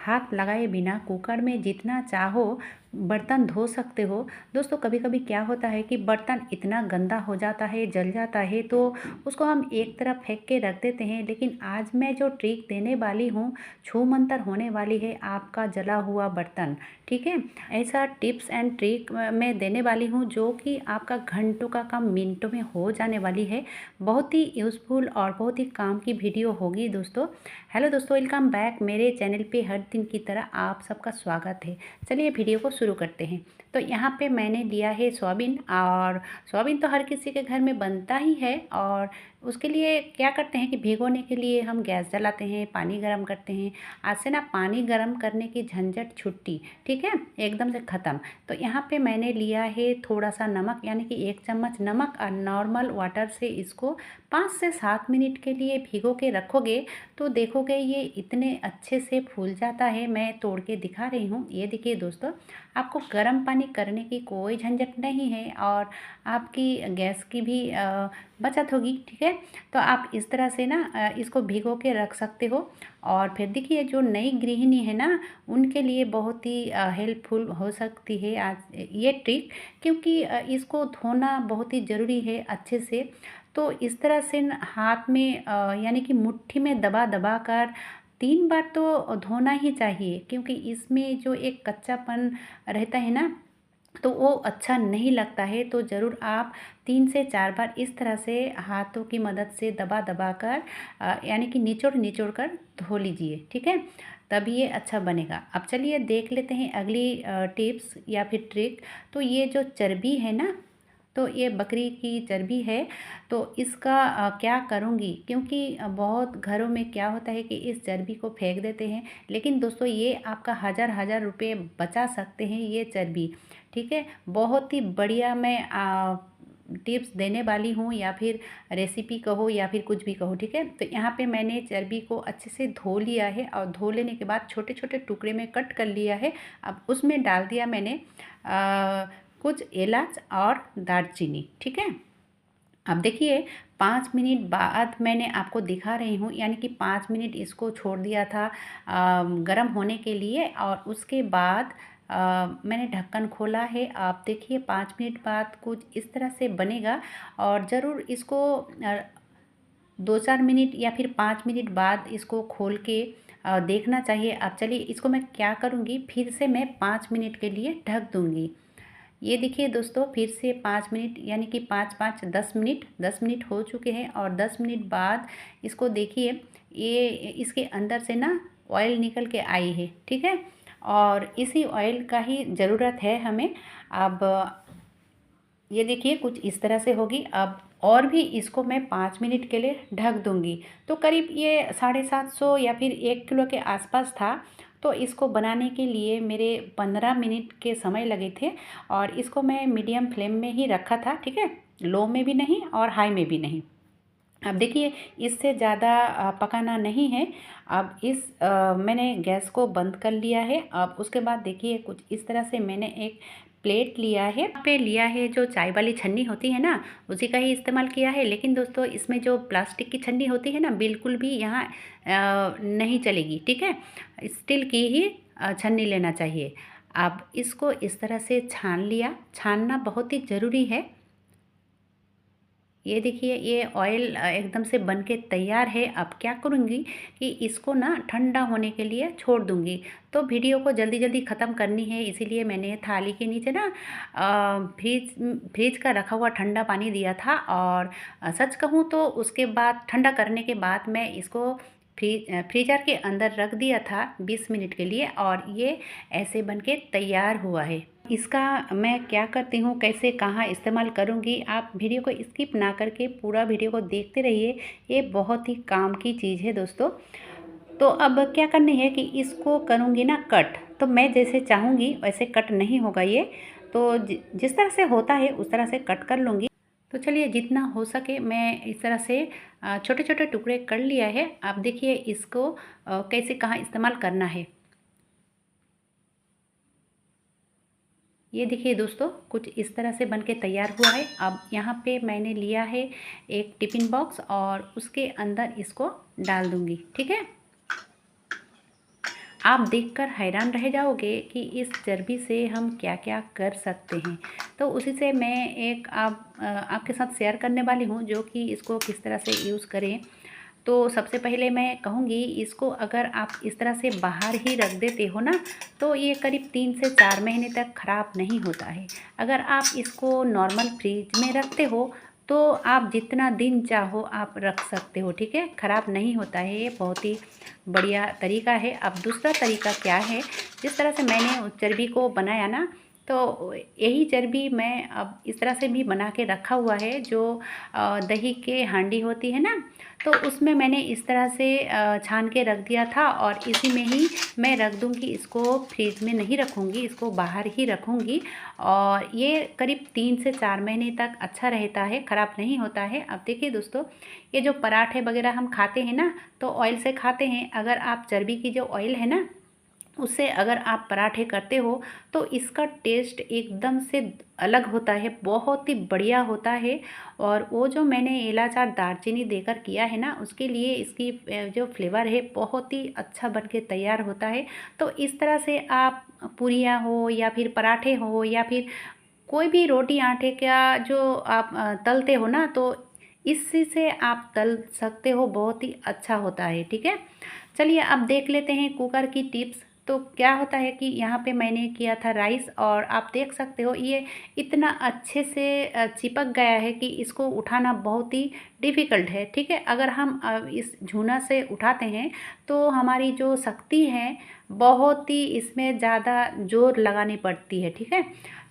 हाथ लगाए बिना कुकर में जितना चाहो बर्तन धो सकते हो। दोस्तों कभी कभी क्या होता है कि बर्तन इतना गंदा हो जाता है, जल जाता है, तो उसको हम एक तरफ फेंक के रख देते हैं। लेकिन आज मैं जो ट्रिक देने वाली हूँ, छू मंतर होने वाली है आपका जला हुआ बर्तन। ठीक है, ऐसा टिप्स एंड ट्रिक मैं देने वाली हूँ जो कि आपका घंटों का काम मिनटों में हो जाने वाली है। बहुत ही यूज़फुल और बहुत ही काम की वीडियो होगी दोस्तों। हेलो दोस्तों, वेलकम बैक मेरे चैनल पे। हर दिन की तरह आप सबका स्वागत है। चलिए वीडियो को शुरू करते हैं। तो यहाँ पे मैंने लिया है सोयाबीन, और सोयाबीन तो हर किसी के घर में बनता ही है। और उसके लिए क्या करते हैं कि भिगोने के लिए हम गैस जलाते हैं, पानी गर्म करते हैं। आज से ना पानी गर्म करने की झंझट छुट्टी, ठीक है, एकदम से ख़त्म। तो यहाँ पे मैंने लिया है थोड़ा सा नमक, यानी कि 1 चम्मच नमक, और नॉर्मल वाटर से इसको 5 से 7 मिनट के लिए भिगो के रखोगे तो देखोगे ये इतने अच्छे से फूल जाता है। मैं तोड़ के दिखा रही हूँ। ये देखिए दोस्तों, आपको गर्म पानी करने की कोई झंझट नहीं है और आपकी गैस की भी बचत होगी। ठीक है, तो आप इस तरह से ना इसको भिगो के रख सकते हो। और फिर देखिए, जो नई गृहिणी है ना, उनके लिए बहुत ही हेल्पफुल हो सकती है आज ये ट्रिक, क्योंकि इसको धोना बहुत ही ज़रूरी है अच्छे से। तो इस तरह से हाथ में यानी कि मुट्ठी में दबा दबा कर 3 बार तो धोना ही चाहिए, क्योंकि इसमें जो एक कच्चापन रहता है ना, तो वो अच्छा नहीं लगता है। तो ज़रूर आप 3 से 4 बार इस तरह से हाथों की मदद से दबा दबा कर यानी कि निचोड़ निचोड़ कर धो लीजिए। ठीक है, तभी ये अच्छा बनेगा। अब चलिए देख लेते हैं अगली टिप्स या फिर ट्रिक। तो ये जो चर्बी है ना, तो ये बकरी की चर्बी है। तो इसका क्या करूँगी, क्योंकि बहुत घरों में क्या होता है कि इस चर्बी को फेंक देते हैं। लेकिन दोस्तों ये आपका हज़ार हज़ार रुपये बचा सकते हैं ये चर्बी। ठीक है, बहुत ही बढ़िया मैं टिप्स देने वाली हूँ, या फिर रेसिपी कहो या फिर कुछ भी कहो। ठीक है, तो यहाँ पे मैंने चर्बी को अच्छे से धो लिया है, और धो लेने के बाद छोटे छोटे टुकड़े में कट कर लिया है। अब उसमें डाल दिया मैंने कुछ इलाच और दालचीनी। ठीक है, अब देखिए 5 मिनट बाद मैंने आपको दिखा रही हूँ, यानी कि 5 मिनट इसको छोड़ दिया था गरम होने के लिए, और उसके बाद मैंने ढक्कन खोला है। आप देखिए 5 मिनट बाद कुछ इस तरह से बनेगा। और ज़रूर इसको 2-4 मिनट या फिर 5 मिनट बाद इसको खोल के देखना चाहिए। अब चलिए इसको मैं क्या करूँगी, फिर से मैं 5 मिनट के लिए ढक दूँगी। ये देखिए दोस्तों, फिर से 5 मिनट, यानी कि 5-5 10 मिनट, 10 मिनट हो चुके हैं। और 10 मिनट बाद इसको देखिए, ये इसके अंदर से ना ऑयल निकल के आई है। ठीक है, और इसी ऑयल का ही ज़रूरत है हमें। अब ये देखिए कुछ इस तरह से होगी। अब और भी इसको मैं 5 मिनट के लिए ढक दूंगी। तो करीब ये 750 या फिर 1 किलो के आसपास था। तो इसको बनाने के लिए मेरे 15 मिनट के समय लगे थे, और इसको मैं मीडियम फ्लेम में ही रखा था। ठीक है, लो में भी नहीं और हाई में भी नहीं। अब देखिए इससे ज़्यादा पकाना नहीं है। अब मैंने गैस को बंद कर लिया है। अब उसके बाद देखिए कुछ इस तरह से मैंने एक प्लेट लिया है। यहाँ पे लिया है जो चाय वाली छन्नी होती है ना, उसी का ही इस्तेमाल किया है। लेकिन दोस्तों इसमें जो प्लास्टिक की छन्नी होती है ना, बिल्कुल भी यहाँ नहीं चलेगी। ठीक है, स्टील की ही छन्नी लेना चाहिए। अब इसको इस तरह से छान लिया। छानना बहुत ही ज़रूरी है। ये देखिए ये ऑयल एकदम से बन के तैयार है। अब क्या करूँगी कि इसको ना ठंडा होने के लिए छोड़ दूँगी। तो वीडियो को जल्दी जल्दी ख़त्म करनी है, इसीलिए मैंने थाली के नीचे ना फ्रिज का रखा हुआ ठंडा पानी दिया था। और सच कहूँ तो उसके बाद ठंडा करने के बाद मैं इसको फ्रीज़र के अंदर रख दिया था 20 मिनट के लिए, और ये ऐसे बन के तैयार हुआ है। इसका मैं क्या करती हूँ, कैसे कहाँ इस्तेमाल करूँगी, आप वीडियो को स्किप ना करके पूरा वीडियो को देखते रहिए। ये बहुत ही काम की चीज़ है दोस्तों। तो अब क्या करनी है कि इसको करूँगी ना कट, तो मैं जैसे चाहूँगी वैसे कट नहीं होगा ये। तो जिस तरह से होता है उस तरह से कट कर लूँगी। तो चलिए जितना हो सके मैं इस तरह से छोटे छोटे टुकड़े कर लिया है। आप देखिए इसको कैसे कहाँ इस्तेमाल करना है। ये देखिए दोस्तों, कुछ इस तरह से बनके तैयार हुआ है। अब यहाँ पे मैंने लिया है एक टिफ़िन बॉक्स, और उसके अंदर इसको डाल दूँगी। ठीक है, आप देखकर हैरान रह जाओगे कि इस चर्बी से हम क्या-क्या कर सकते हैं। तो उसी से मैं एक आपके साथ शेयर करने वाली हूँ, जो कि इसको किस तरह से यूज़ करें। तो सबसे पहले मैं कहूँगी, इसको अगर आप इस तरह से बाहर ही रख देते हो ना, तो ये करीब 3 से 4 महीने तक ख़राब नहीं होता है। अगर आप इसको नॉर्मल फ्रिज में रखते हो, तो आप जितना दिन चाहो आप रख सकते हो, ठीक है? ख़राब नहीं होता है, ये बहुत ही बढ़िया तरीका है। अब दूसरा तरीका क्या है, जिस तरह से मैंने उस चर्बी को बनाया ना, तो यही चर्बी मैं अब इस तरह से भी बना के रखा हुआ है। जो दही के हांडी होती है ना, तो उसमें मैंने इस तरह से छान के रख दिया था, और इसी में ही मैं रख दूँगी। इसको फ्रिज में नहीं रखूँगी, इसको बाहर ही रखूँगी, और ये करीब 3 से 4 महीने तक अच्छा रहता है, ख़राब नहीं होता है। अब देखिए दोस्तों, ये जो पराठे वगैरह हम खाते हैं ना, तो ऑयल से खाते हैं। अगर आप चर्बी की जो ऑयल है ना, उससे अगर आप पराठे करते हो, तो इसका टेस्ट एकदम से अलग होता है, बहुत ही बढ़िया होता है। और वो जो मैंने इलायची और दालचीनी देकर किया है ना, उसके लिए इसकी जो फ्लेवर है बहुत ही अच्छा बन के तैयार होता है। तो इस तरह से आप पूरियाँ हो या फिर पराठे हो या फिर कोई भी रोटी आटे का जो आप तलते हो ना, तो इसी से आप तल सकते हो, बहुत ही अच्छा होता है, ठीक है? चलिए अब देख लेते हैं कुकर की टिप्स। तो क्या होता है कि यहाँ पे मैंने किया था राइस, और आप देख सकते हो ये इतना अच्छे से चिपक गया है कि इसको उठाना बहुत ही डिफ़िकल्ट है, ठीक है? अगर हम इस झूना से उठाते हैं, तो हमारी जो शक्ति है, बहुत ही इसमें ज़्यादा ज़ोर लगानी पड़ती है, ठीक है?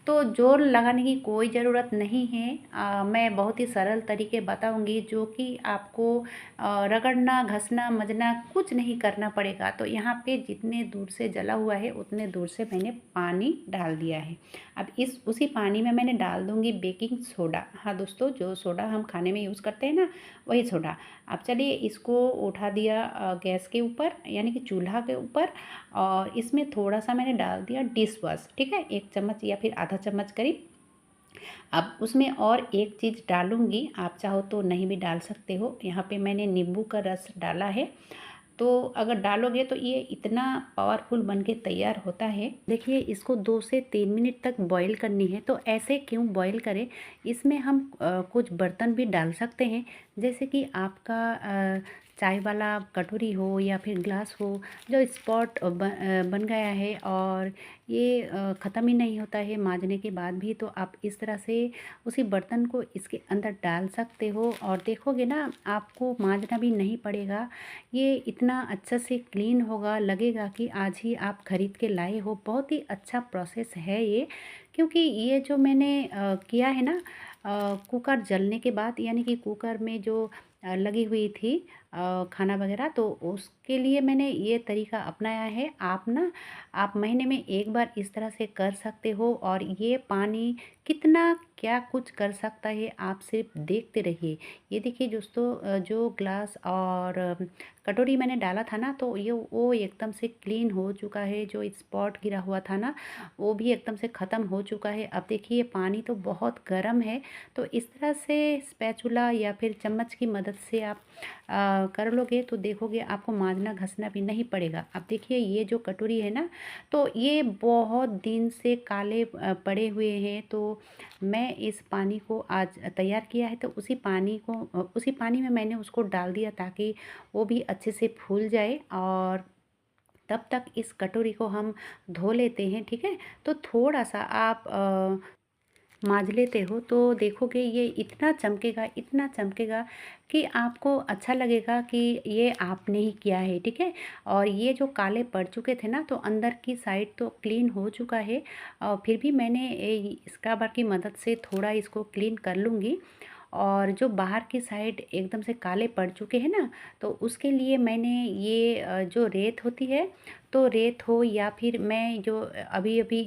तो ज़ोर लगाने की कोई ज़रूरत नहीं है। मैं बहुत ही सरल तरीके बताऊंगी, जो कि आपको रगड़ना, घसना, मजना कुछ नहीं करना पड़ेगा। तो यहाँ पे जितने दूर से जला हुआ है, उतने दूर से मैंने पानी डाल दिया है। अब इस उसी पानी में मैंने डाल दूँगी बेकिंग सोडा। हाँ दोस्तों, जो सोडा हम खाने में यूज़ करते हैं ना, वही सोडा। अब चलिए इसको उठा दिया गैस के ऊपर, यानी कि चूल्हा के ऊपर, और इसमें थोड़ा-सा मैंने डाल दिया डिश वॉश, ठीक है? 1 चम्मच या फिर आधा चम्मच करीब। अब उसमें और एक चीज़ डालूँगी, आप चाहो तो नहीं भी डाल सकते हो। यहाँ पे मैंने नींबू का रस डाला है। तो अगर डालोगे तो ये इतना पावरफुल बन के तैयार होता है। देखिए, इसको 2 से 3 मिनट तक बॉईल करनी है। तो ऐसे क्यों बॉईल करें, इसमें हम कुछ बर्तन भी डाल सकते हैं, जैसे कि आपका चाय वाला कटोरी हो या फिर ग्लास हो, जो स्पॉट बन गया है और ये ख़त्म ही नहीं होता है मांजने के बाद भी, तो आप इस तरह से उसी बर्तन को इसके अंदर डाल सकते हो, और देखोगे ना, आपको मांजना भी नहीं पड़ेगा। ये इतना अच्छा से क्लीन होगा, लगेगा कि आज ही आप ख़रीद के लाए हो। बहुत ही अच्छा प्रोसेस है ये, क्योंकि ये जो मैंने किया है ना, कुकर जलने के बाद, यानी कि कुकर में जो लगी हुई थी खाना वगैरह, तो उसके लिए मैंने ये तरीका अपनाया है। आप महीने में एक बार इस तरह से कर सकते हो, और ये पानी कितना क्या कुछ कर सकता है, आप सिर्फ देखते रहिए। ये देखिए दोस्तों, जो ग्लास और कटोरी मैंने डाला था ना, तो ये वो एकदम से क्लीन हो चुका है। जो स्पॉट गिरा हुआ था ना, वो भी एकदम से ख़त्म हो चुका है। अब देखिए, पानी तो बहुत गर्म है। तो इस तरह से स्पैचुला या फिर चम्मच की मदद से आप कर लोगे, तो देखोगे आपको मांजना घसना भी नहीं पड़ेगा। अब देखिए, ये जो कटोरी है ना, तो ये बहुत दिन से काले पड़े हुए हैं। तो मैं इस पानी को आज तैयार किया है, तो उसी पानी में मैंने उसको डाल दिया, ताकि वो भी अच्छे से फूल जाए। और तब तक इस कटोरी को हम धो लेते हैं, ठीक है? तो थोड़ा सा आप माँज लेते हो, तो देखोगे ये इतना चमकेगा कि आपको अच्छा लगेगा कि ये आपने ही किया है, ठीक है? और ये जो काले पड़ चुके थे ना, तो अंदर की साइड तो क्लीन हो चुका है, और फिर भी मैंने स्क्रबर की मदद से थोड़ा इसको क्लीन कर लूँगी। और जो बाहर की साइड एकदम से काले पड़ चुके हैं ना, तो उसके लिए मैंने ये जो रेत होती है, तो रेत हो या फिर मैं जो अभी अभी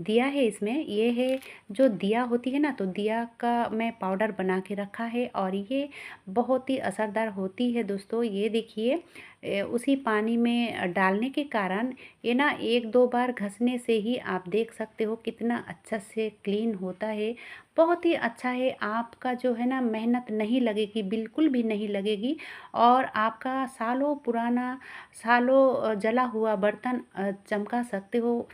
दिया है, इसमें ये है जो दिया होती है ना, तो दिया का मैं पाउडर बना के रखा है, और ये बहुत ही असरदार होती है दोस्तों। ये देखिए, उसी पानी में डालने के कारण ये ना 1-2 बार घसने से ही आप देख सकते हो कितना अच्छा से क्लीन होता है। बहुत ही अच्छा है, आपका जो है ना, मेहनत नहीं लगेगी, बिल्कुल भी नहीं लगेगी, और आपका सालों पुराना, सालों जला हुआ हुआ बर्तन चमका सकते हो,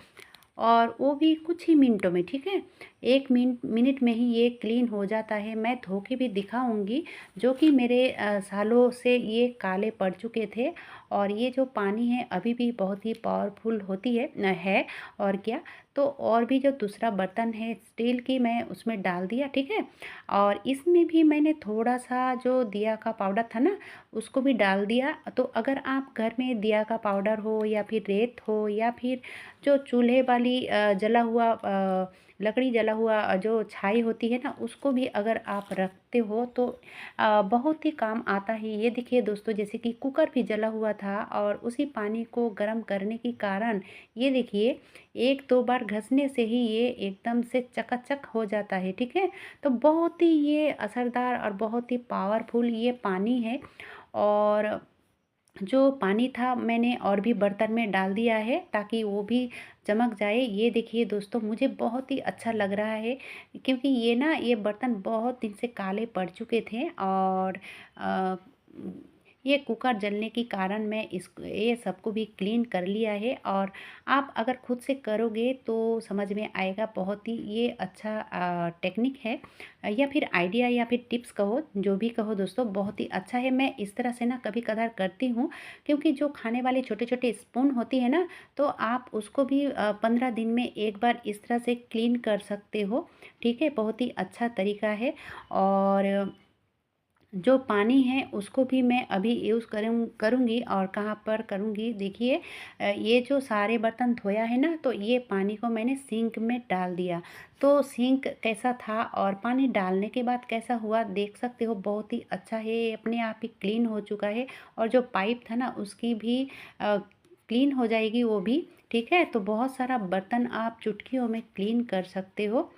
और वो भी कुछ ही मिनटों में, ठीक है। 1 मिनट में ही ये क्लीन हो जाता है। मैं धो के भी दिखाऊँगी, जो कि मेरे सालों से ये काले पड़ चुके थे, और ये जो पानी है अभी भी बहुत ही पावरफुल होती है। और क्या, तो और भी जो दूसरा बर्तन है स्टील की, मैं उसमें डाल दिया, ठीक है। और इसमें भी मैंने थोड़ा-सा जो दिया का पाउडर था ना, उसको भी डाल दिया। तो अगर आप घर में दिया का पाउडर हो, या फिर रेत हो, या फिर जो चूल्हे वाली जला हुआ लकड़ी जला हुआ जो छाई होती है ना, उसको भी अगर आप रखते हो तो बहुत ही काम आता है। ये देखिए दोस्तों, जैसे कि कुकर भी जला हुआ था, और उसी पानी को गर्म करने के कारण ये देखिए 1-2 बार घसने से ही ये एकदम से चकाचक हो जाता है, ठीक है। तो बहुत ही ये असरदार और बहुत ही पावरफुल ये पानी है। और जो पानी था मैंने और भी बर्तन में डाल दिया है, ताकि वो भी चमक जाए। ये देखिए दोस्तों, मुझे बहुत ही अच्छा लग रहा है, क्योंकि ये बर्तन बहुत दिन से काले पड़ चुके थे, और अ, ये कुकर जलने के कारण मैं इस ये सबको भी क्लीन कर लिया है। और आप अगर खुद से करोगे तो समझ में आएगा, बहुत ही ये अच्छा टेक्निक है, या फिर आइडिया, या फिर टिप्स कहो, जो भी कहो दोस्तों, बहुत ही अच्छा है। मैं इस तरह से ना कभी-कभार करती हूँ, क्योंकि जो खाने वाले छोटे-छोटे स्पून होती है ना, तो आप उसको भी 15 दिन में एक बार इस तरह से क्लीन कर सकते हो, ठीक है। बहुत ही अच्छा तरीका है। और जो पानी है उसको भी मैं अभी यूज़ करूँगी, और कहाँ पर करूँगी देखिए, ये जो सारे बर्तन धोया है ना, तो ये पानी को मैंने सिंक में डाल दिया। तो सिंक कैसा था और पानी डालने के बाद कैसा हुआ देख सकते हो, बहुत ही अच्छा है, ये अपने आप ही क्लीन हो चुका है। और जो पाइप था ना, उसकी भी क्लीन हो जाएगी वो भी, ठीक है। तो बहुत सारा बर्तन आप चुटकियों में क्लीन कर सकते हो।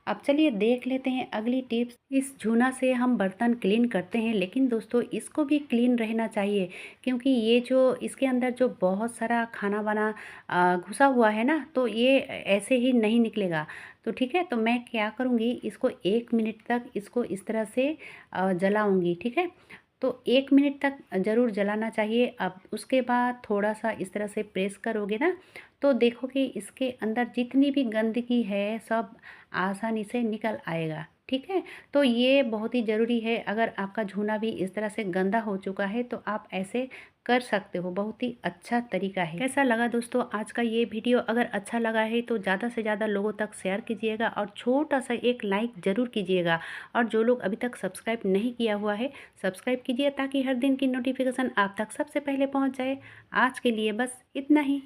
अब चलिए देख लेते हैं अगली टिप्स। इस जूना से हम बर्तन क्लीन करते हैं, लेकिन दोस्तों इसको भी क्लीन रहना चाहिए, क्योंकि ये जो इसके अंदर जो बहुत सारा खाना वाना घुसा हुआ है ना, तो ये ऐसे ही नहीं निकलेगा। तो ठीक है, तो मैं क्या करूँगी, इसको 1 मिनट तक इसको इस तरह से जलाऊँगी, ठीक है। तो 1 मिनट तक ज़रूर जलाना चाहिए। अब उसके बाद थोड़ा-सा इस तरह से प्रेस करोगे ना, तो देखोगे इसके अंदर जितनी भी गंदगी है सब आसानी से निकल आएगा, ठीक है। तो ये बहुत ही ज़रूरी है। अगर आपका झूना भी इस तरह से गंदा हो चुका है, तो आप ऐसे कर सकते हो, बहुत ही अच्छा तरीका है। कैसा लगा दोस्तों आज का ये वीडियो? अगर अच्छा लगा है तो ज़्यादा से ज़्यादा लोगों तक शेयर कीजिएगा, और छोटा सा एक लाइक ज़रूर कीजिएगा। और जो लोग अभी तक सब्सक्राइब नहीं किया हुआ है, सब्सक्राइब कीजिए, ताकि हर दिन की नोटिफिकेशन आप तक सबसे पहले पहुँच जाए। आज के लिए बस इतना ही।